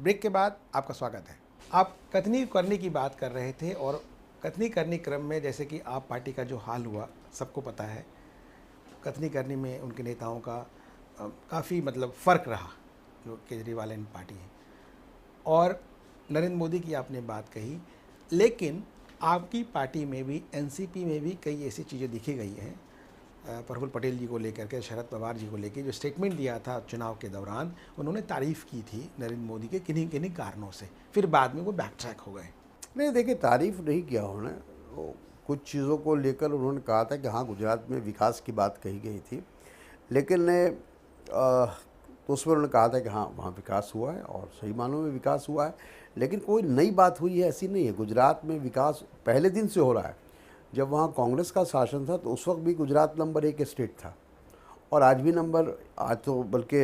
Break के बाद आपका स्वागत है। आप कथनी करनी की बात कर रहे थे और कथनी करनी क्रम में जैसे कि आप पार्टी का जो हाल हुआ सबको पता है। कथनी करनी में उनके नेताओं का काफ़ी मतलब फ़र्क रहा जो केजरीवाल एंड पार्टी है। और नरेंद्र मोदी की आपने बात कही, लेकिन आपकी पार्टी में भी एनसीपी में भी कई ऐसी चीज़ें दिखी गई हैं। प्रफुल्ल पटेल जी को लेकर के, शरद पवार जी को लेकर जो स्टेटमेंट दिया था चुनाव के दौरान, उन्होंने तारीफ़ की थी नरेंद्र मोदी के किन्हीं किन्हीं कारणों से, फिर बाद में वो बैक ट्रैक हो गए। नहीं, देखिए, तारीफ़ नहीं किया उन्होंने। वो कुछ चीज़ों को लेकर उन्होंने कहा था कि हाँ, गुजरात में विकास की बात कही गई थी, लेकिन तो उसमें उन्होंने कहा था कि हाँ, वहाँ विकास हुआ है और सही मानों में विकास हुआ है, लेकिन कोई नई बात हुई है ऐसी नहीं है। गुजरात में विकास पहले दिन से हो रहा है। जब वहाँ कांग्रेस का शासन था तो उस वक्त भी गुजरात नंबर 1 स्टेट था और आज भी आज तो बल्कि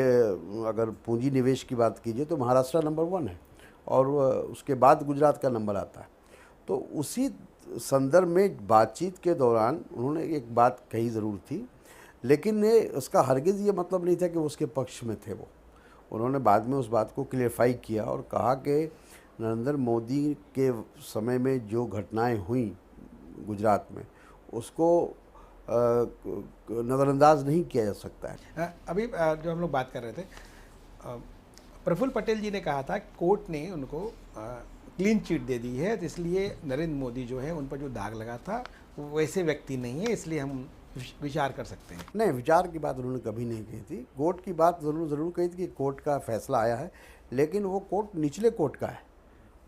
अगर पूंजी निवेश की बात कीजिए तो महाराष्ट्र नंबर 1 है और उसके बाद गुजरात का नंबर आता है। तो उसी संदर्भ में बातचीत के दौरान उन्होंने एक बात कही ज़रूर थी, लेकिन उसका हरगिज़ ये मतलब नहीं था कि वो उसके पक्ष में थे। उन्होंने बाद में उस बात को क्लियरफाई किया और कहा कि नरेंद्र मोदी के समय में जो घटनाएं हुई गुजरात में, उसको नज़रअंदाज नहीं किया जा सकता है। अभी जो हम लोग बात कर रहे थे, प्रफुल्ल पटेल जी ने कहा था कोर्ट ने उनको क्लीन चिट दे दी है, तो इसलिए नरेंद्र मोदी जो है उन पर जो दाग लगा था वो वैसे व्यक्ति नहीं है, इसलिए हम विचार कर सकते हैं। नहीं, विचार की बात उन्होंने कभी नहीं कही थी। कोर्ट की बात ज़रूर कही थी कि कोर्ट का फैसला आया है, लेकिन वो कोर्ट निचले कोर्ट का है,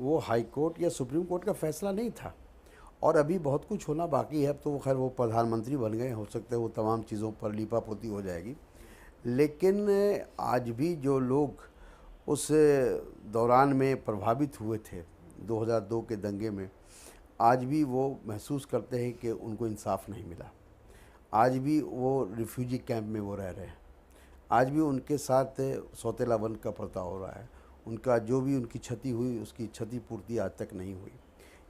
वो हाई कोर्ट या सुप्रीम कोर्ट का फैसला नहीं था और अभी बहुत कुछ होना बाकी है। अब तो खैर वो प्रधानमंत्री बन गए, हो सकता है वो तमाम चीज़ों पर लीपापोती हो जाएगी, लेकिन आज भी जो लोग उस दौरान में प्रभावित हुए थे 2002 के दंगे में, आज भी वो महसूस करते हैं कि उनको इंसाफ नहीं मिला। आज भी वो रिफ्यूजी कैंप में वो रह रहे हैं। आज भी उनके साथ सौतेलावन का बर्ताव हो रहा है। उनका जो भी उनकी क्षति हुई उसकी क्षतिपूर्ति आज तक नहीं हुई।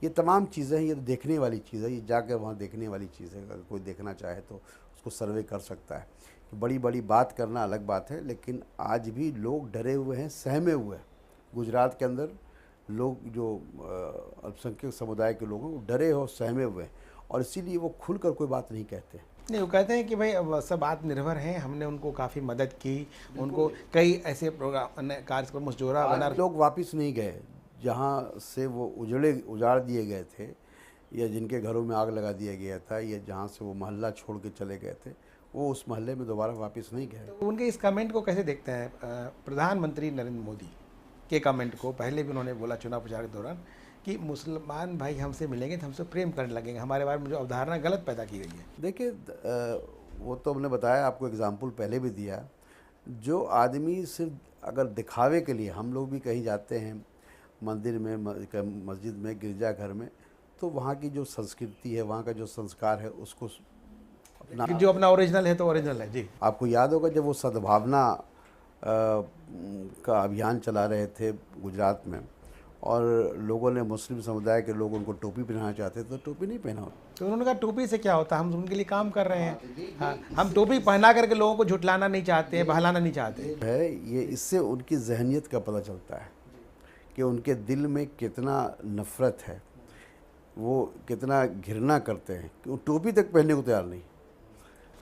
ये तमाम चीज़ें हैं, ये तो देखने वाली चीज़ है, ये जाकर वहाँ देखने वाली चीज़ है। अगर कोई देखना चाहे तो उसको सर्वे कर सकता है। तो बड़ी बड़ी बात करना अलग बात है, लेकिन आज भी लोग डरे हुए हैं, सहमे हुए हैं। गुजरात के अंदर लोग जो अल्पसंख्यक समुदाय के लोग हैं वो डरे और सहमे हुए हैं और इसीलिए वो खुलकर कोई बात नहीं कहते। नहीं, वो कहते हैं कि भाई अब सब आत्मनिर्भर हैं, हमने उनको काफ़ी मदद की, उनको कई ऐसे प्रोग्राम कार्यक्रम जोड़ा बना। लोग वापस नहीं गए जहाँ से वो उजाड़ दिए गए थे या जिनके घरों में आग लगा दिया गया था या जहाँ से वो मोहल्ला छोड़ के चले गए थे, वो उस मोहल्ले में दोबारा वापस नहीं गए। तो उनके इस कमेंट को कैसे देखते हैं? प्रधानमंत्री नरेंद्र मोदी के कमेंट को पहले भी उन्होंने बोला चुनाव प्रचार के दौरान कि मुसलमान भाई हमसे मिलेंगे तो हमसे प्रेम करने लगेंगे, हमारे बारे में जो अवधारणा गलत पैदा की गई है। देखिए, वो तो हमने बताया, आपको एग्जाम्पल पहले भी दिया। जो आदमी सिर्फ अगर दिखावे के लिए, हम लोग भी कहीं जाते हैं मंदिर में, मस्जिद में, गिरजाघर में, तो वहाँ की जो संस्कृति है, वहाँ का जो संस्कार है, उसको जो अपना ओरिजिनल है तो ओरिजिनल है। जी, आपको याद होगा जब वो सद्भावना का अभियान चला रहे थे गुजरात में और लोगों ने, मुस्लिम समुदाय के लोग उनको टोपी पहनाना चाहते थे तो टोपी नहीं पहना। तो उन्होंने कहा टोपी से क्या होता है, हम उनके लिए काम कर रहे हैं। हाँ, हम टोपी पहना करके लोगों को झुटलाना नहीं चाहते हैं, बहलाना नहीं चाहते है। ये इससे उनकी जहनियत का पता चलता है कि उनके दिल में कितना नफ़रत है, वो कितना घृणा करते हैं कि वो टोपी तक पहनने को तैयार नहीं।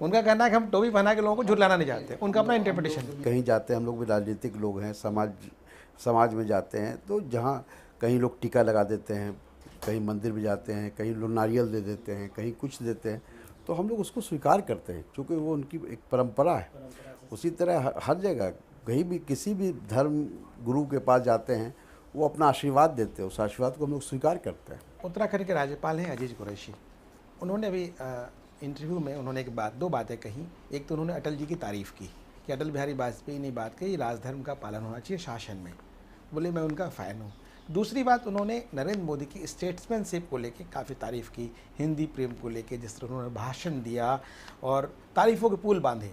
उनका कहना है कि हम टोपी पहना के लोगों को झुटलाना नहीं चाहते, उनका अपना इंटरप्रिटेशन। कहीं जाते हैं, हम लोग भी राजनीतिक लोग हैं, समाज में जाते हैं, तो जहाँ कहीं लोग टीका लगा देते हैं, कहीं मंदिर भी जाते हैं, कहीं लोग नारियल दे देते हैं, कहीं कुछ देते हैं, तो हम लोग उसको स्वीकार करते हैं क्योंकि वो उनकी एक परंपरा है। उसी तरह हर जगह कहीं भी किसी भी धर्म गुरु के पास जाते हैं, वो अपना आशीर्वाद देते हैं, उस आशीर्वाद को हम लोग स्वीकार करते हैं। उत्तराखंड के राज्यपाल हैं अजीज कुरैशी, उन्होंने अभी इंटरव्यू में उन्होंने दो बातें कही। एक तो उन्होंने अटल जी की तारीफ़ की कि अटल बिहारी वाजपेयी ने बात कही राजधर्म का पालन होना चाहिए शासन में, बोले मैं उनका फ़ैन हूँ। दूसरी बात, उन्होंने नरेंद्र मोदी की स्टेट्समैनशिप को लेके काफ़ी तारीफ़ की, हिंदी प्रेम को लेके जिस तरह उन्होंने भाषण दिया और तारीफ़ों के पुल बांधे।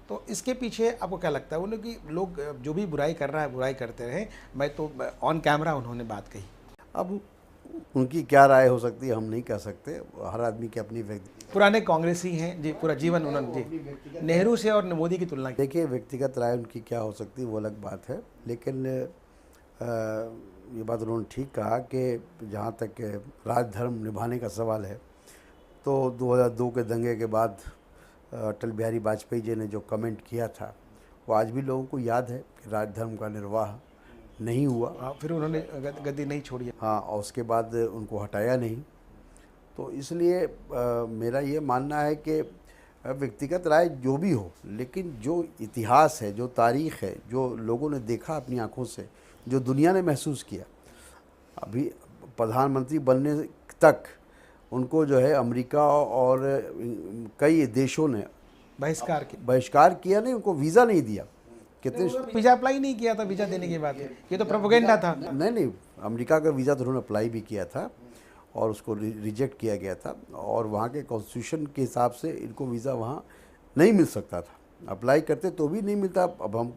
तो इसके पीछे आपको क्या लगता है? उन्होंने कि लोग जो भी बुराई कर रहा है बुराई करते रहें, मैं तो ऑन कैमरा उन्होंने बात कही। अब उनकी क्या राय हो सकती है हम नहीं कह सकते, हर आदमी की अपनी पुराने कांग्रेसी हैं जी, पूरा जीवन उन्होंने जी नेहरू से और मोदी की तुलना की। देखिए, व्यक्तिगत राय उनकी क्या हो सकती है वो अलग बात है, लेकिन ये बात उन्होंने ठीक कहा कि जहाँ तक राजधर्म निभाने का सवाल है, तो 2002 के दंगे के बाद अटल बिहारी वाजपेयी जी ने जो कमेंट किया था, वो आज भी लोगों को याद है कि राजधर्म का निर्वाह नहीं हुआ। फिर उन्होंने गद्दी नहीं छोड़ी। हाँ, और उसके बाद उनको हटाया नहीं। तो इसलिए मेरा ये मानना है कि व्यक्तिगत राय जो भी हो, लेकिन जो इतिहास है, जो तारीख़ है, जो लोगों ने देखा अपनी आंखों से, जो दुनिया ने महसूस किया, अभी प्रधानमंत्री बनने तक उनको जो है अमेरिका और कई देशों ने बहिष्कार किया, नहीं, उनको वीज़ा नहीं दिया। कितने वीज़ा अप्लाई नहीं किया था वीज़ा देने के बाद, ये तो प्रोपेगेंडा था। नहीं, अमेरिका का वीज़ा तो उन्होंने अप्लाई भी किया था और उसको रिजेक्ट किया गया था, और वहाँ के कॉन्स्टिट्यूशन के हिसाब से इनको वीज़ा वहाँ नहीं मिल सकता था। अप्लाई करते तो भी नहीं मिलता। अब हम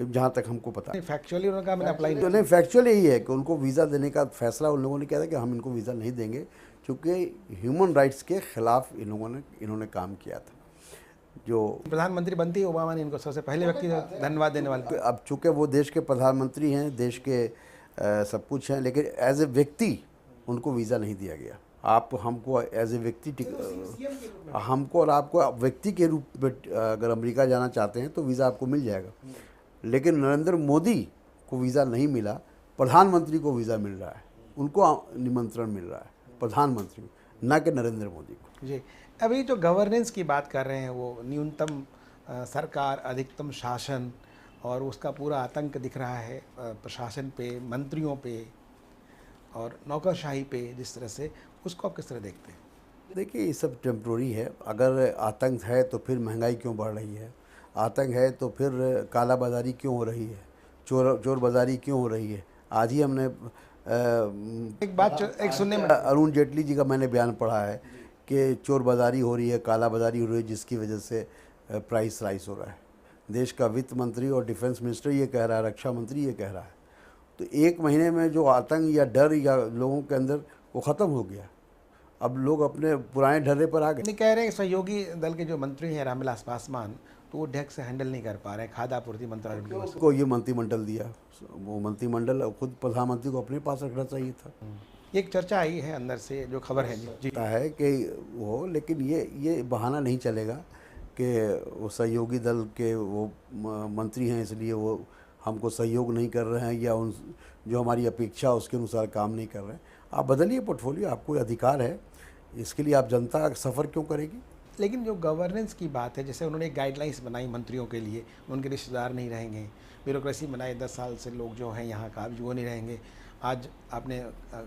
जहाँ तक हमको पता है, फैक्चुअली उन्होंने कहा मैंने अप्लाई नहीं, फैक्चुअली यही है कि उनको वीज़ा देने का फैसला उन लोगों ने किया था कि हम इनको वीज़ा नहीं देंगे, क्योंकि ह्यूमन राइट्स के ख़िलाफ़ इन्होंने काम किया था। जो प्रधानमंत्री बनती है ओबामा ने इनको सबसे पहले व्यक्ति धन्यवाद देने वाले। अब चूँकि वो देश के प्रधानमंत्री हैं, देश के सब कुछ हैं, लेकिन एज ए व्यक्ति उनको वीज़ा नहीं दिया गया। आप हमको एज ए व्यक्ति हमको और आपको व्यक्ति के रूप में अगर अमेरिका जाना चाहते हैं तो वीज़ा आपको मिल जाएगा, लेकिन नरेंद्र मोदी को वीज़ा नहीं मिला, प्रधानमंत्री को वीज़ा मिल रहा है, उनको निमंत्रण मिल रहा है, प्रधानमंत्री, ना कि नरेंद्र मोदी को। जी, अभी जो गवर्नेंस की बात कर रहे हैं, वो न्यूनतम सरकार, अधिकतम शासन, और उसका पूरा आतंक दिख रहा है प्रशासन पे, मंत्रियों पे और नौकरशाही पे, जिस तरह से, उसको आप किस तरह देखते हैं? देखिए, ये सब टेम्प्रोरी है। अगर आतंक है तो फिर महंगाई क्यों बढ़ रही है? आतंक है तो फिर काला बाज़ारी क्यों हो रही है? चोर बाज़ारी क्यों हो रही है? आज ही हमने एक सुनने में अरुण जेटली जी का मैंने बयान पढ़ा है कि चोर बाज़ारी हो रही है, काला बाज़ारी हो रही है, जिसकी वजह से प्राइस राइस हो रहा है। देश का वित्त मंत्री और डिफेंस मिनिस्टर ये कह रहा है, रक्षा मंत्री ये कह रहा है। तो एक महीने में जो आतंक या डर या लोगों के अंदर वो ख़त्म हो गया। अब लोग अपने पुराने ढर्रे पर आ गए। नहीं, कह रहे हैं सहयोगी दल के जो मंत्री हैं रामविलास पासवान, तो वो ढंग से हैंडल नहीं कर पा रहे हैं खाद्य आपूर्ति मंत्रालय को ये मंत्रिमंडल दिया। वो मंत्रिमंडल खुद प्रधानमंत्री को अपने पास रखना चाहिए था। एक चर्चा आई है अंदर से, जो खबर है जी है कि वो, लेकिन ये बहाना नहीं चलेगा कि वो सहयोगी दल के वो मंत्री हैं इसलिए वो हमको सहयोग नहीं कर रहे हैं, या उन जो हमारी अपेक्षा उसके अनुसार काम नहीं कर रहे हैं। आप बदलिए पोर्टफोलियो, आपको अधिकार है, इसके लिए आप जनता सफ़र क्यों करेगी? लेकिन जो गवर्नेंस की बात है, जैसे उन्होंने एक गाइडलाइंस बनाई मंत्रियों के लिए, उनके रिश्तेदार नहीं रहेंगे, ब्यूरोक्रेसी बनाई, 10 साल से लोग जो हैं यहाँ का, वो नहीं रहेंगे। आज आपने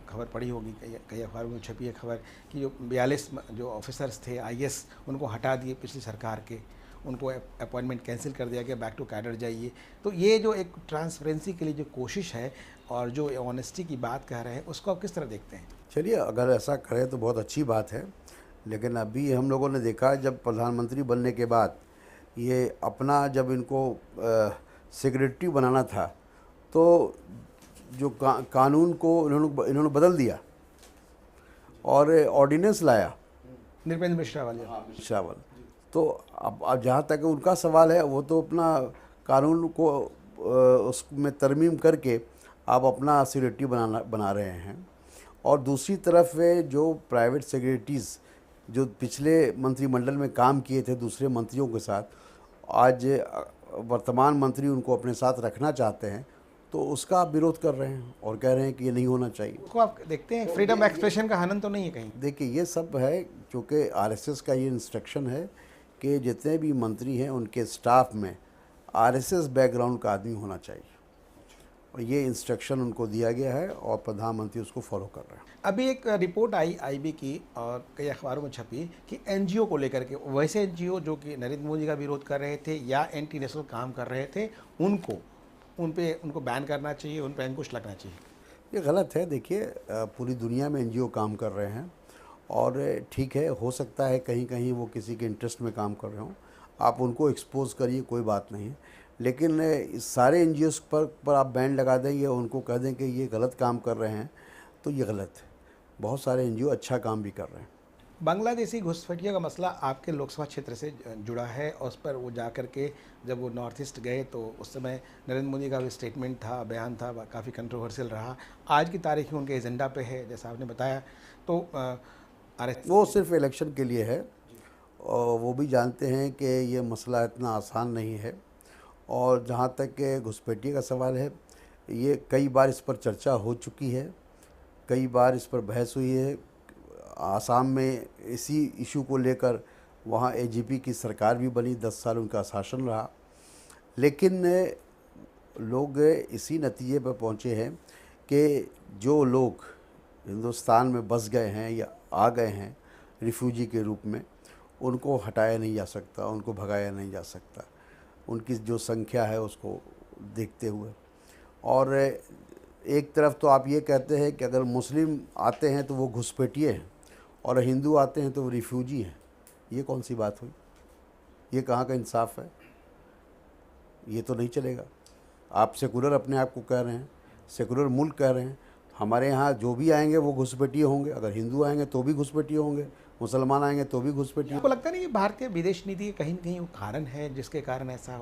खबर पढ़ी होगी, कई अखबारों में छपी है खबर कि जो 42 जो ऑफिसर्स थे IAS, उनको हटा दिए पिछली सरकार के, उनको अपॉइंटमेंट कैंसिल कर दिया गया, बैक टू कैडर जाइए। तो ये जो एक ट्रांसपेरेंसी के लिए जो कोशिश है और जो ऑनेस्टी की बात कह रहे हैं, उसको आप किस तरह देखते हैं? चलिए, अगर ऐसा करें तो बहुत अच्छी बात है, लेकिन अभी हम लोगों ने देखा जब प्रधानमंत्री बनने के बाद ये अपना जब इनको सेक्रेटरी बनाना था, तो जो कानून को इन्होंने बदल दिया और ऑर्डिनेंस लाया, नृपेंद्र मिश्रा वाले। तो अब जहाँ तक उनका सवाल है, वो तो अपना कानून को उसमें तरमीम करके आप अपना सेक्रेटरी बना रहे हैं। और दूसरी तरफ जो प्राइवेट सेक्रेटरीज़ जो पिछले मंत्रिमंडल में काम किए थे दूसरे मंत्रियों के साथ, आज वर्तमान मंत्री उनको अपने साथ रखना चाहते हैं, तो उसका आप विरोध कर रहे हैं और कह रहे हैं कि ये नहीं होना चाहिए। उसको आप देखते हैं फ्रीडम एक्सप्रेशन का हनन तो नहीं है कहीं? देखिए, ये सब है क्योंकि RSS का ये इंस्ट्रक्शन है कि जितने भी मंत्री हैं उनके स्टाफ में RSS बैकग्राउंड का आदमी होना चाहिए, और ये इंस्ट्रक्शन उनको दिया गया है और प्रधानमंत्री उसको फॉलो कर रहे हैं। अभी एक रिपोर्ट आई IB की और कई अखबारों में छपी कि NGO को लेकर के, वैसे NGO जो कि नरेंद्र मोदी का विरोध कर रहे थे या एंटी नेशनल काम कर रहे थे, उनको बैन करना चाहिए, उन पर अंकुश लगना चाहिए। ये गलत है। देखिए, पूरी दुनिया में NGO काम कर रहे हैं, और ठीक है, हो सकता है कहीं कहीं वो किसी के इंटरेस्ट में काम कर रहे हों, आप उनको एक्सपोज करिए, कोई बात नहीं है, लेकिन इस सारे NGOs पर आप बैन लगा दें या उनको कह दें कि ये गलत काम कर रहे हैं, तो ये गलत है। बहुत सारे NGO अच्छा काम भी कर रहे हैं। बांग्लादेशी घुसपैठियों का मसला आपके लोकसभा क्षेत्र से जुड़ा है और उस पर वो जा कर के जब वो नॉर्थ ईस्ट गए तो उस समय नरेंद्र मोदी का भी स्टेटमेंट था, बयान था, काफ़ी कंट्रोवर्शियल रहा। आज की तारीख में उनके एजेंडा पे है, जैसा आपने बताया। तो वो सिर्फ इलेक्शन के लिए है और वो भी जानते हैं कि ये मसला इतना आसान नहीं है। और जहाँ तक के घुसपैठिए का सवाल है, ये कई बार इस पर चर्चा हो चुकी है, कई बार इस पर बहस हुई है। आसाम में इसी इशू को लेकर वहाँ एजीपी की सरकार भी बनी, 10 साल उनका शासन रहा, लेकिन लोग इसी नतीजे पर पहुँचे हैं कि जो लोग हिंदुस्तान में बस गए हैं या आ गए हैं रिफ्यूजी के रूप में, उनको हटाया नहीं जा सकता, उनको भगाया नहीं जा सकता, उनकी जो संख्या है उसको देखते हुए। और एक तरफ तो आप ये कहते हैं कि अगर मुस्लिम आते हैं तो वो घुसपैठिए हैं और हिंदू आते हैं तो वो रिफ्यूजी हैं। ये कौन सी बात हुई? ये कहाँ का इंसाफ है? ये तो नहीं चलेगा। आप सेकुलर अपने आप को कह रहे हैं, सेकुलर मुल्क कह रहे हैं, हमारे यहाँ जो भी आएंगे वो घुसपैठिए होंगे। अगर हिंदू आएंगे तो भी घुसपैठिए होंगे, मुसलमान आएंगे तो भी घुसपैठिए। आपको लगता नहीं कि भारतीय विदेश नीति कहीं न कहीं वो कारण है जिसके कारण ऐसा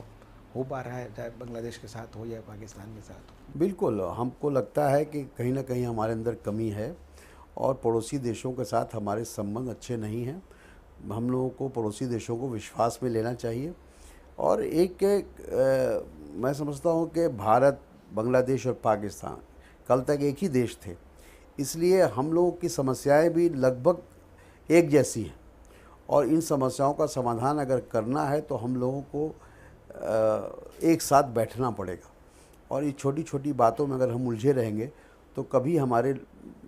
हो पा रहा है, चाहे बांग्लादेश के साथ हो या पाकिस्तान के साथ हो? बिल्कुल, हमको लगता है कि कहीं ना कहीं हमारे अंदर कमी है और पड़ोसी देशों के साथ हमारे संबंध अच्छे नहीं हैं। हम लोगों को पड़ोसी देशों को विश्वास में लेना चाहिए। और मैं समझता हूँ कि भारत, बांग्लादेश और पाकिस्तान कल तक एक ही देश थे, इसलिए हम लोगों की समस्याएं भी लगभग एक जैसी हैं। और इन समस्याओं का समाधान अगर करना है तो हम लोगों को एक साथ बैठना पड़ेगा। और ये छोटी छोटी बातों में अगर हम उलझे रहेंगे तो कभी हमारे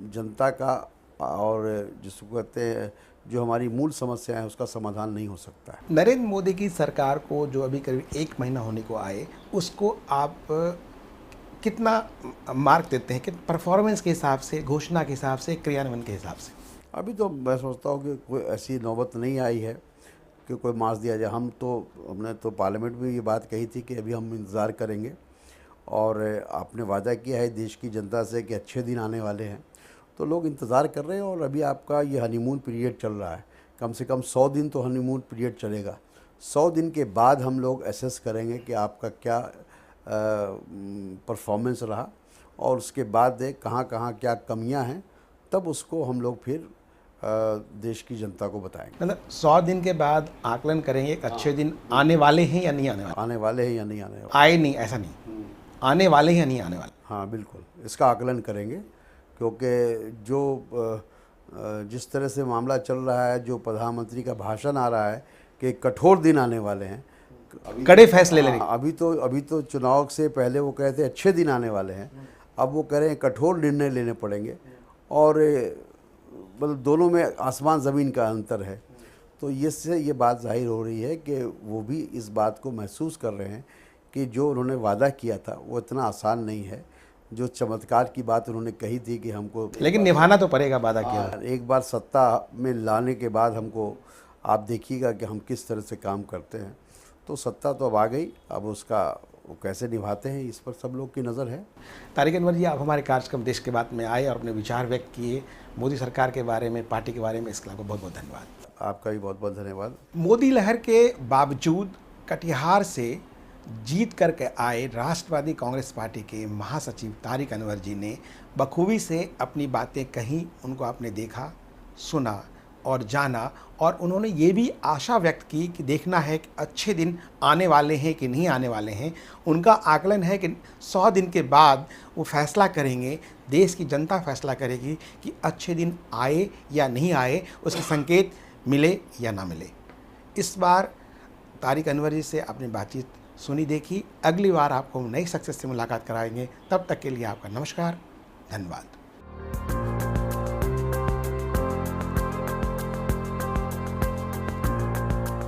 जनता का और जिसको कहते हैं जो हमारी मूल समस्या है उसका समाधान नहीं हो सकता है। नरेंद्र मोदी की सरकार को जो अभी करीब 1 महीना होने को आए, उसको आप कितना मार्क देते हैं कि परफॉर्मेंस के हिसाब से, घोषणा के हिसाब से, क्रियान्वयन के हिसाब से? अभी तो मैं सोचता हूँ कि कोई ऐसी नौबत नहीं आई है कि कोई मार्क्स दिया जाए। हमने तो पार्लियामेंट में ये बात कही थी कि अभी हम इंतज़ार करेंगे और आपने वादा किया है देश की जनता से कि अच्छे दिन आने वाले हैं, तो लोग इंतज़ार कर रहे हैं। और अभी आपका ये हनीमून पीरियड चल रहा है, कम से कम 100 दिन तो हनीमून पीरियड चलेगा। 100 दिन के बाद हम लोग एसेस करेंगे कि आपका क्या परफॉर्मेंस रहा और उसके बाद कहाँ कहाँ क्या कमियां हैं, तब उसको हम लोग फिर देश की जनता को बताएंगे। मतलब 100 दिन के बाद आकलन करेंगे कि अच्छे दिन आने वाले हैं या नहीं आने वाले? आने वाले हैं या नहीं आने वाले? आए नहीं, ऐसा नहीं, आने वाले हैं या नहीं आने वाले? हाँ बिल्कुल, इसका आकलन करेंगे, क्योंकि जो जिस तरह से मामला चल रहा है, जो प्रधानमंत्री का भाषण आ रहा है कि कठोर दिन आने वाले हैं, कड़े फैसले लेने। अभी तो चुनाव से पहले वो कहे थे अच्छे दिन आने वाले हैं, अब वो कह रहे हैं कठोर निर्णय लेने पड़ेंगे। और मतलब दोनों में आसमान ज़मीन का अंतर है। तो इससे ये बात जाहिर हो रही है कि वो भी इस बात को महसूस कर रहे हैं कि जो उन्होंने वादा किया था वो इतना आसान नहीं है। जो चमत्कार की बात उन्होंने कही थी कि हमको, लेकिन निभाना तो पड़ेगा वादा किया। एक बार सत्ता में लाने के बाद हमको आप देखिएगा कि हम किस तरह से काम करते हैं। तो सत्ता तो अब आ गई, अब उसका वो कैसे निभाते हैं इस पर सब लोग की नज़र है। तारिक अनवर जी, आप हमारे कार्यक्रम देश के बात में आए और अपने विचार व्यक्त किए मोदी सरकार के बारे में, पार्टी के बारे में। इसके लिए आपको बहुत बहुत धन्यवाद। आपका भी बहुत बहुत धन्यवाद। मोदी लहर के बावजूद कटिहार से जीत करके आए राष्ट्रवादी कांग्रेस पार्टी के महासचिव तारिक अनवर जी ने बखूबी से अपनी बातें कहीं, उनको आपने देखा, सुना और जाना। और उन्होंने ये भी आशा व्यक्त की कि देखना है कि अच्छे दिन आने वाले हैं कि नहीं आने वाले हैं। उनका आकलन है कि 100 दिन के बाद वो फैसला करेंगे, देश की जनता फैसला करेगी कि अच्छे दिन आए या नहीं आए, उसके संकेत मिले या ना मिले। इस बार तारिक अनवर जी से अपनी बातचीत सुनी देखी। अगली बार आपको नई सक्सेस से मुलाकात कराएंगे। तब तक के लिए आपका नमस्कार, धन्यवाद।